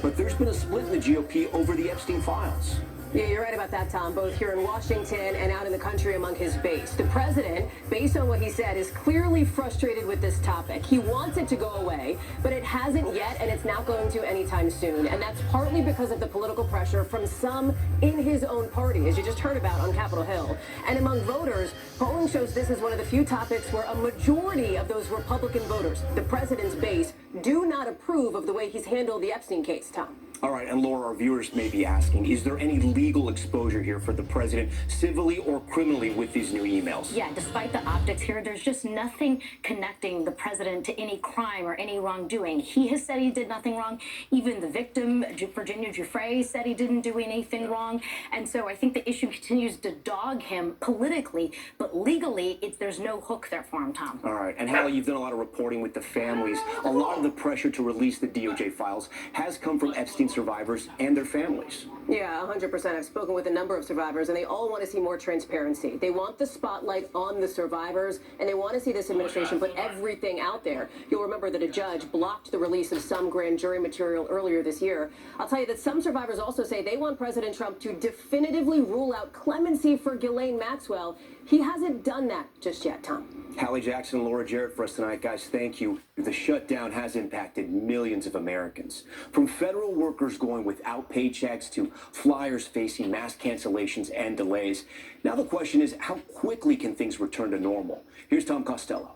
But there's been a split in the GOP over the Epstein files. Yeah, you're right about that, Tom, both here in Washington and out in the country among his base. The president, based on what he said, is clearly frustrated with this topic. He wants it to go away, but it hasn't yet, and it's not going to anytime soon. And that's partly because of the political pressure from some in his own party, as you just heard about on Capitol Hill. And among voters, polling shows this is one of the few topics where a majority of those Republican voters, the president's base, do not approve of the way he's handled the Epstein case, Tom. All right, and Laura, our viewers may be asking, is there any legal exposure here for the president, civilly or criminally, with these new emails? Yeah, despite the optics here, there's just nothing connecting the president to any crime or any wrongdoing. He has said he did nothing wrong. Even the victim, Virginia Giuffre, said he didn't do anything wrong. And so I think the issue continues to dog him politically, but legally, there's no hook there for him, Tom. All right, and Hallie, you've done a lot of reporting with the families. A lot of the pressure to release the DOJ files has come from Epstein survivors and their families. Yeah, 100%. I've spoken with a number of survivors, and they all want to see more transparency. They want the spotlight on the survivors, and they want to see this administration put everything out there. You'll remember that a judge blocked the release of some grand jury material earlier this year. I'll tell you that some survivors also say they want President Trump to definitively rule out clemency for Ghislaine Maxwell. He hasn't done that just yet, Tom. Hallie Jackson and Laura Jarrett for us tonight. Guys, thank you. The shutdown has impacted millions of Americans. From federal workers going without paychecks to flyers facing mass cancellations and delays. Now the question is, how quickly can things return to normal? Here's Tom Costello.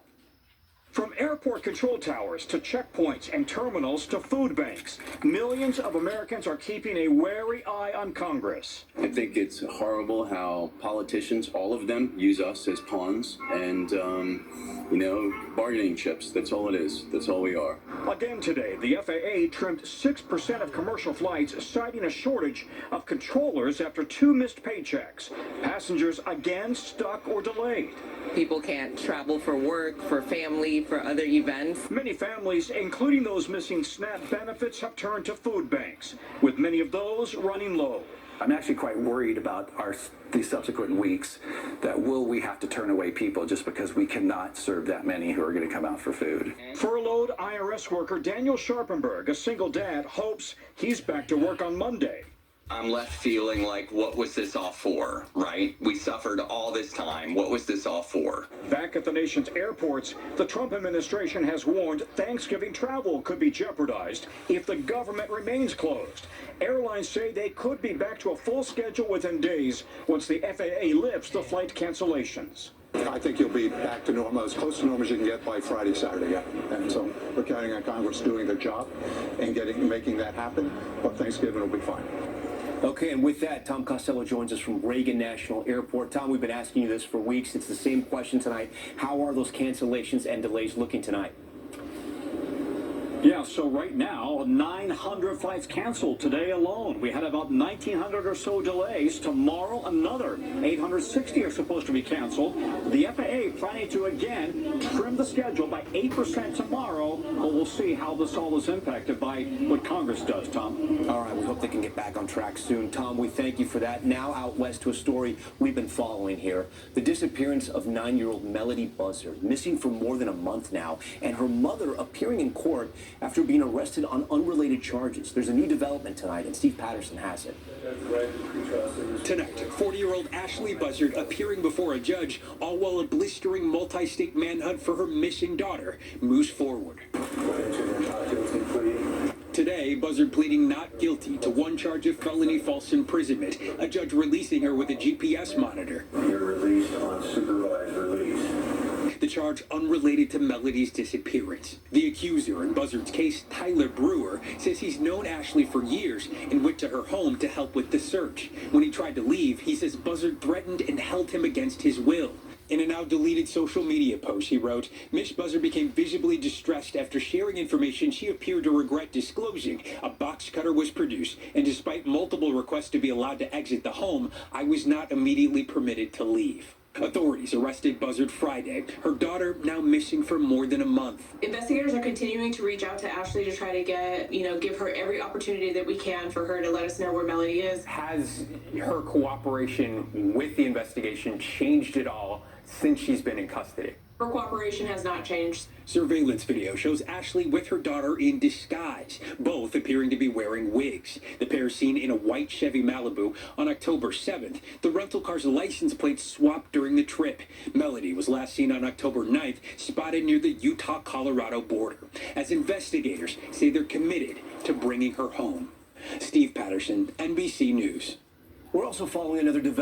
From airport control towers to checkpoints and terminals to food banks, millions of Americans are keeping a wary eye on Congress. I think it's horrible how politicians, all of them, use us as pawns and, bargaining chips. That's all it is. That's all we are. Again today, the FAA trimmed 6% of commercial flights, citing a shortage of controllers after 2 missed paychecks. Passengers again stuck or delayed. People can't travel for work, for family, for other events. Many families, including those missing SNAP benefits, have turned to food banks, with many of those running low. I'm actually quite worried about these subsequent weeks that we have to turn away people just because we cannot serve that many who are going to come out for food. Furloughed IRS worker Daniel Sharpenberg, a single dad, hopes he's back to work on Monday. I'm left feeling like, what was this all for, right? We suffered all this time. What was this all for? Back at the nation's airports, the Trump administration has warned Thanksgiving travel could be jeopardized if the government remains closed. Airlines say they could be back to a full schedule within days once the FAA lifts the flight cancellations. I think you'll be back to normal, as close to normal as you can get by Friday, Saturday, yeah. And so we're counting on Congress doing their job and making that happen, but Thanksgiving will be fine. Okay, and with that, Tom Costello joins us from Reagan National Airport. Tom, we've been asking you this for weeks. It's the same question tonight. How are those cancellations and delays looking tonight? Yeah, so right now, 900 flights canceled today alone. We had about 1,900 or so delays. Tomorrow, another 860 are supposed to be canceled. The FAA planning to, again, trim the schedule by 8% tomorrow, but we'll see how this all is impacted by what Congress does, Tom. All right, we hope they can get back on track soon. Tom, we thank you for that. Now out west to a story we've been following here. The disappearance of 9-year-old Melody Buzzard, missing for more than a month now, and her mother appearing in court after being arrested on unrelated charges. There's a new development tonight, and Steve Patterson has it. Tonight, 40-year-old Ashley Buzzard appearing before a judge, all while a blistering multi-state manhunt for her missing daughter moves forward. Today, Buzzard pleading not guilty to one charge of felony false imprisonment, a judge releasing her with a GPS monitor. You're released on supervised release. The charge unrelated to Melody's disappearance. The accuser in Buzzard's case, Tyler Brewer, says he's known Ashley for years and went to her home to help with the search. When he tried to leave, he says Buzzard threatened and held him against his will. In a now deleted social media post, he wrote, Miss Buzzard became visibly distressed after sharing information she appeared to regret disclosing. A box cutter was produced, and despite multiple requests to be allowed to exit the home, I was not immediately permitted to leave. Authorities arrested Buzzard Friday. Her daughter now missing for more than a month. Investigators are continuing to reach out to Ashley to try to give her every opportunity that we can for her to let us know where Melody is. Has her cooperation with the investigation changed at all since she's been in custody? Her cooperation has not changed. Surveillance video shows Ashley with her daughter in disguise, both appearing to be wearing wigs. The pair seen in a white Chevy Malibu on October 7th. The rental car's license plate swapped during the trip. Melody was last seen on October 9th, spotted near the Utah-Colorado border, as investigators say they're committed to bringing her home. Steve Patterson, NBC News. We're also following another development.